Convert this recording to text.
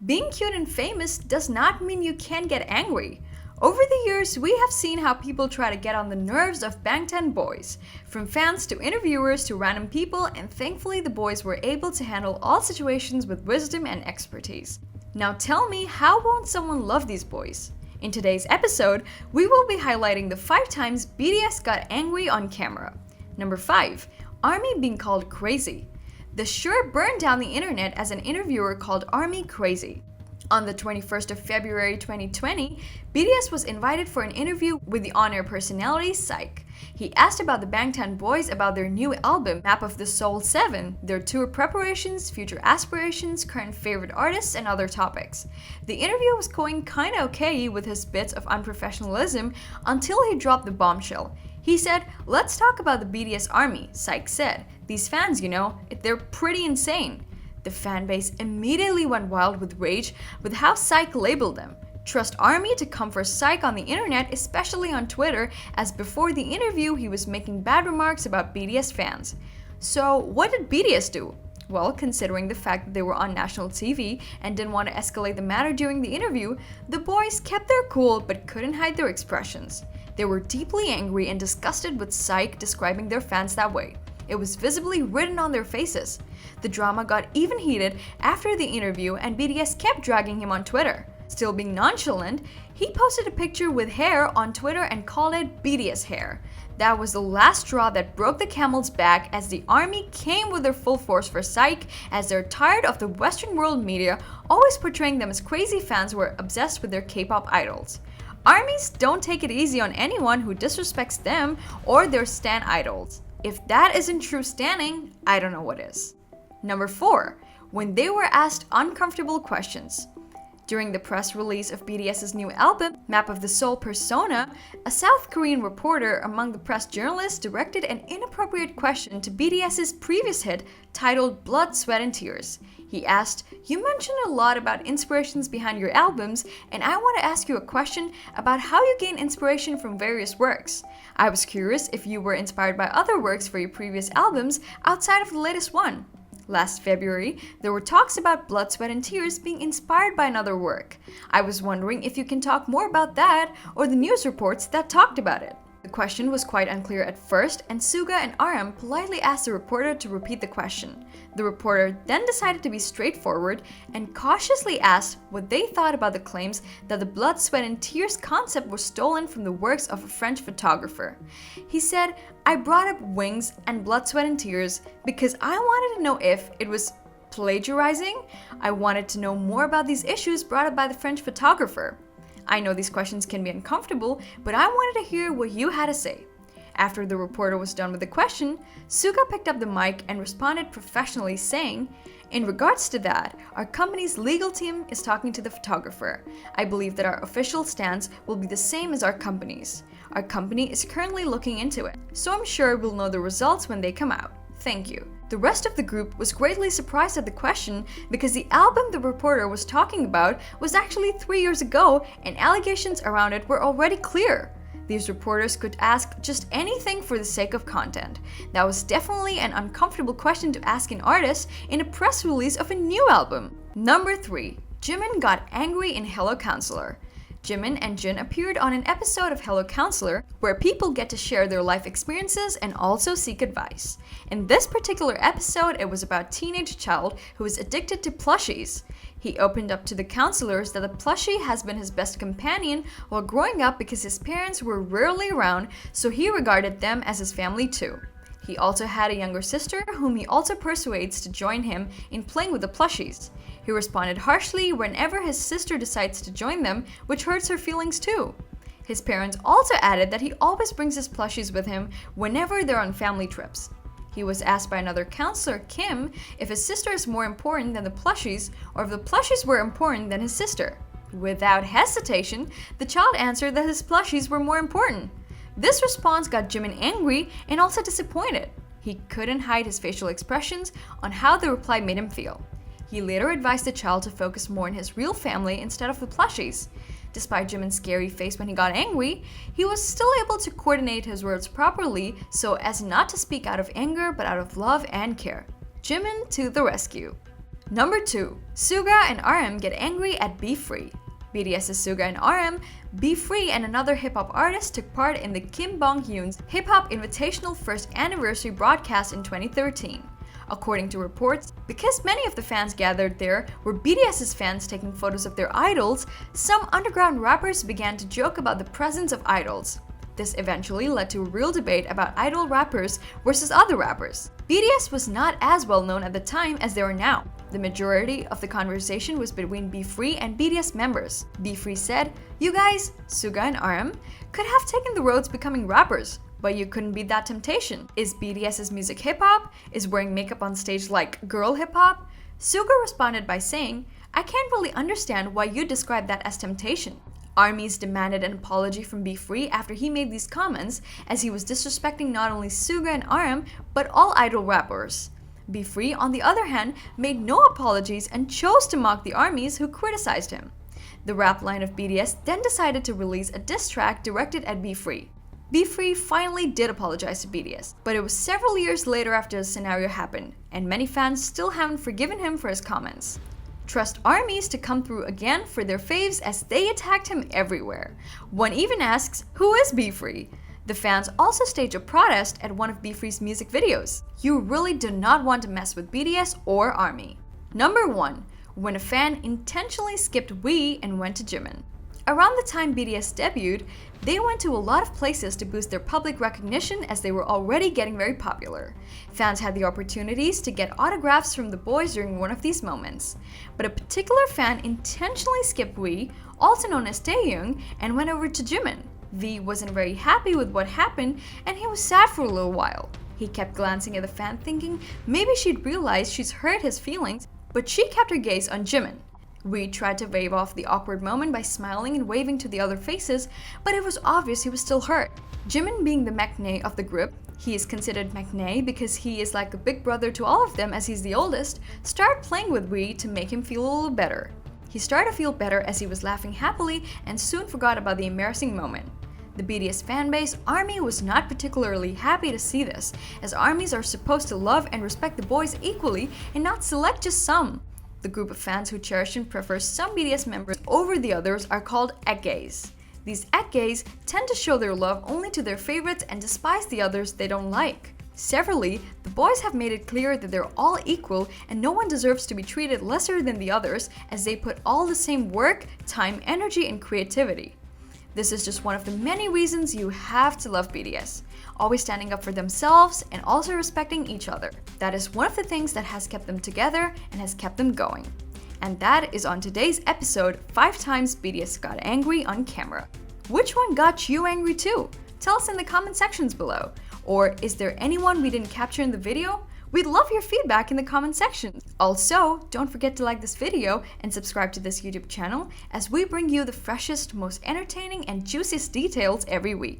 Being cute and famous does not mean you can't get angry. Over the years, we have seen how people try to get on the nerves of Bangtan boys, from fans to interviewers to random people, and thankfully the boys were able to handle all situations with wisdom and expertise. Now tell me, how won't someone love these boys? In today's episode, we will be highlighting the 5 times BTS got angry on camera. Number 5. ARMY being called crazy. The sure burned down the internet as an interviewer called ARMY crazy. On the 21st of February 2020, BTS was invited for an interview with the on-air personality Psych. He asked about the Bangtan boys about their new album, Map of the Soul 7, their tour preparations, future aspirations, current favorite artists, and other topics. The interview was going kinda okay with his bits of unprofessionalism until he dropped the bombshell. He said, "Let's talk about the BTS ARMY," Psych said. "These fans, they're pretty insane." The fanbase immediately went wild with rage with how Psych labeled them. Trust ARMY to come for Psych on the internet, especially on Twitter, as before the interview he was making bad remarks about BTS fans. So what did BTS do? Well, considering the fact that they were on national TV and didn't want to escalate the matter during the interview, the boys kept their cool but couldn't hide their expressions. They were deeply angry and disgusted with Psych describing their fans that way. It was visibly written on their faces. The drama got even heated after the interview and BTS kept dragging him on Twitter. Still being nonchalant, he posted a picture with hair on Twitter and called it BTS hair. That was the last straw that broke the camel's back, as the ARMY came with their full force for Psych, as they're tired of the Western world media always portraying them as crazy fans who are obsessed with their K-pop idols. ARMYs don't take it easy on anyone who disrespects them or their stan idols. If that isn't true standing, I don't know what is. Number 4. When they were asked uncomfortable questions. During the press release of BTS's new album, Map of the Soul Persona, a South Korean reporter among the press journalists directed an inappropriate question to BTS's previous hit titled Blood, Sweat and Tears. He asked, "You mentioned a lot about inspirations behind your albums, and I want to ask you a question about how you gain inspiration from various works. I was curious if you were inspired by other works for your previous albums outside of the latest one." Last February, there were talks about Blood, Sweat and Tears being inspired by another work. I was wondering if you can talk more about that or the news reports that talked about it. The question was quite unclear at first, and Suga and RM politely asked the reporter to repeat the question. The reporter then decided to be straightforward and cautiously asked what they thought about the claims that the Blood, Sweat and Tears concept was stolen from the works of a French photographer. He said, "I brought up Wings and Blood, Sweat and Tears because I wanted to know if it was plagiarizing. I wanted to know more about these issues brought up by the French photographer. I know these questions can be uncomfortable, but I wanted to hear what you had to say." After the reporter was done with the question, Suga picked up the mic and responded professionally, saying, "In regards to that, our company's legal team is talking to the photographer. I believe that our official stance will be the same as our company's. Our company is currently looking into it, so I'm sure we'll know the results when they come out. Thank you." The rest of the group was greatly surprised at the question because the album the reporter was talking about was actually 3 years ago and allegations around it were already clear. These reporters could ask just anything for the sake of content. That was definitely an uncomfortable question to ask an artist in a press release of a new album. Number 3. Jimin got angry in Hello Counselor. Jimin and Jin appeared on an episode of Hello Counselor where people get to share their life experiences and also seek advice. In this particular episode, it was about a teenage child who is addicted to plushies. He opened up to the counselors that a plushie has been his best companion while growing up because his parents were rarely around, so he regarded them as his family too. He also had a younger sister whom he also persuades to join him in playing with the plushies. He responded harshly whenever his sister decides to join them, which hurts her feelings too. His parents also added that he always brings his plushies with him whenever they're on family trips. He was asked by another counselor, Kim, if his sister is more important than the plushies or if the plushies were important than his sister. Without hesitation, the child answered that his plushies were more important. This response got Jimin angry and also disappointed. He couldn't hide his facial expressions on how the reply made him feel. He later advised the child to focus more on his real family instead of the plushies. Despite Jimin's scary face when he got angry, he was still able to coordinate his words properly so as not to speak out of anger but out of love and care. Jimin to the rescue. Number 2. Suga and RM get angry at Be Free. BTS's Suga and RM, Be Free, and another hip-hop artist took part in the Kim Bong-hyun's Hip-Hop Invitational first anniversary broadcast in 2013. According to reports, because many of the fans gathered there were BTS's fans taking photos of their idols, some underground rappers began to joke about the presence of idols. This eventually led to a real debate about idol rappers versus other rappers. BTS was not as well known at the time as they are now. The majority of the conversation was between Be Free and BTS members. Be Free said, "You guys, Suga and RM, could have taken the roads becoming rappers, but you couldn't beat that temptation. Is BTS's music hip-hop? Is wearing makeup on stage like girl hip-hop?" Suga responded by saying, "I can't really understand why you describe that as temptation." ARMYs demanded an apology from Be Free after he made these comments, as he was disrespecting not only Suga and RM, but all idol rappers. Be Free, on the other hand, made no apologies and chose to mock the ARMYs who criticized him. The rap line of BTS then decided to release a diss track directed at Be Free. Be Free finally did apologize to BTS, but it was several years later after the scenario happened, and many fans still haven't forgiven him for his comments. Trust ARMYs to come through again for their faves, as they attacked him everywhere. One even asks, "Who is Be Free?" The fans also staged a protest at one of Be Free's music videos. You really do not want to mess with BTS or ARMY. Number 1. When a fan intentionally skipped We and went to Jimin. Around the time BTS debuted, they went to a lot of places to boost their public recognition, as they were already getting very popular. Fans had the opportunities to get autographs from the boys during one of these moments. But a particular fan intentionally skipped We, also known as Taehyung, and went over to Jimin. V wasn't very happy with what happened, and he was sad for a little while. He kept glancing at the fan, thinking maybe she'd realized she's hurt his feelings, but she kept her gaze on Jimin. We tried to wave off the awkward moment by smiling and waving to the other faces, but it was obvious he was still hurt. Jimin, being the maknae of the group, he is considered maknae because he is like a big brother to all of them as he's the oldest, started playing with Wee to make him feel a little better. He started to feel better as he was laughing happily and soon forgot about the embarrassing moment. The BTS fanbase, ARMY, was not particularly happy to see this, as ARMYs are supposed to love and respect the boys equally and not select just some. The group of fans who cherish and prefer some BTS members over the others are called ekgays. These ekgays tend to show their love only to their favorites and despise the others they don't like. Severally, the boys have made it clear that they're all equal and no one deserves to be treated lesser than the others, as they put all the same work, time, energy, and creativity. This is just one of the many reasons you have to love BTS. Always standing up for themselves and also respecting each other. That is one of the things that has kept them together and has kept them going. And that is on today's episode, 5 times BTS got angry on camera. Which one got you angry too? Tell us in the comment sections below. Or is there anyone we didn't capture in the video? We'd love your feedback in the comment section. Also, don't forget to like this video and subscribe to this YouTube channel, as we bring you the freshest, most entertaining, and juiciest details every week.